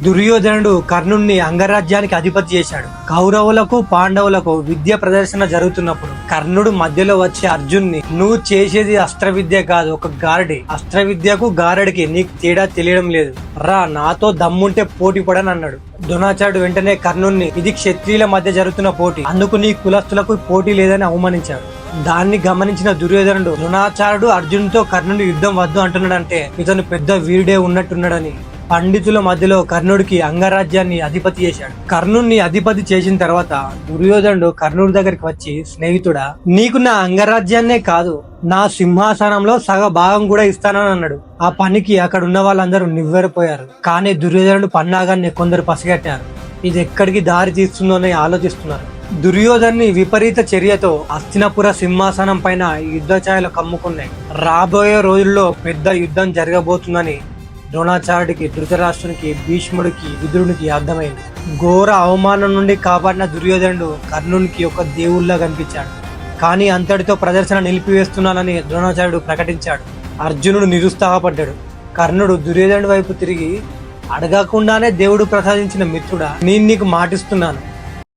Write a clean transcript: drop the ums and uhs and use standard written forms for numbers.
దుర్యోధనుడు కర్ణుణ్ణి అంగరాజ్యానికి అధిపతి చేశాడు. కౌరవులకు పాండవులకు విద్య ప్రదర్శన జరుగుతున్నప్పుడు కర్ణుడు మధ్యలో వచ్చి అర్జున్ని, నువ్వు చేసేది అస్త్ర విద్య కాదు, ఒక గారడి. అస్త్ర విద్యకు గారడికి నీకు తేడా తెలియడం లేదు, రా నాతో దమ్ముంటే పోటీ పడని అన్నాడు. ద్రోణాచార్యుడు వెంటనే కర్ణుణ్ణి, ఇది క్షత్రియుల మధ్య జరుగుతున్న పోటీ, అందుకు నీ కులస్తులకు పోటీ లేదని అవమానించాడు. దాన్ని గమనించిన దుర్యోధనుడు, ద్రోణాచార్యుడు అర్జునుడితో కర్ణుడు యుద్ధం వద్దు అంటున్నాడంటే ఇతను పెద్ద వీరుడే ఉన్నట్టున్నాడని పండితుల మధ్యలో కర్ణుడికి అంగరాజ్యాన్ని అధిపతి చేశాడు. కర్ణుడిని అధిపతి చేసిన తర్వాత దుర్యోధనుడు కర్ణుడి దగ్గరికి వచ్చి, స్నేహితుడా, నీకు నా అంగరాజ్యాన్నే కాదు, నా సింహాసనంలో సగ భాగం కూడా ఇస్తానని అన్నాడు. ఆ పనికి అక్కడ ఉన్న వాళ్ళందరూ నివ్వెరపోయారు. కానీ దుర్యోధనుడు పన్నాగాన్ని కొందరు పసిగట్టారు. ఇది ఎక్కడికి దారి తీస్తుందోని ఆలోచిస్తున్నారు. దుర్యోధన్ని విపరీత చర్యతో హస్తినపుర సింహాసనం పైన యుద్ధ ఛాయలు కమ్ముకున్నాయి. రాబోయే రోజుల్లో పెద్ద యుద్ధం జరగబోతుందని ద్రోణాచార్యుడికి, ధృతరాష్ట్రునికి, భీష్ముడికి, విదురునికి అర్థమైంది. ఘోర అవమానం నుండి కాపాడిన దుర్యోధనుడు కర్ణునికి ఒక దేవుళ్లా కనిపించాడు. కానీ అంతటితో ప్రదర్శన నిలిపివేస్తున్నానని ద్రోణాచార్యుడు ప్రకటించాడు. అర్జునుడు నిరుత్సాహపడ్డాడు. కర్ణుడు దుర్యోధనుడి వైపు తిరిగి, అడగకుండానే దేవుడు ప్రసాదించిన మిత్రుడా, నేను నీకు మాటిస్తున్నాను,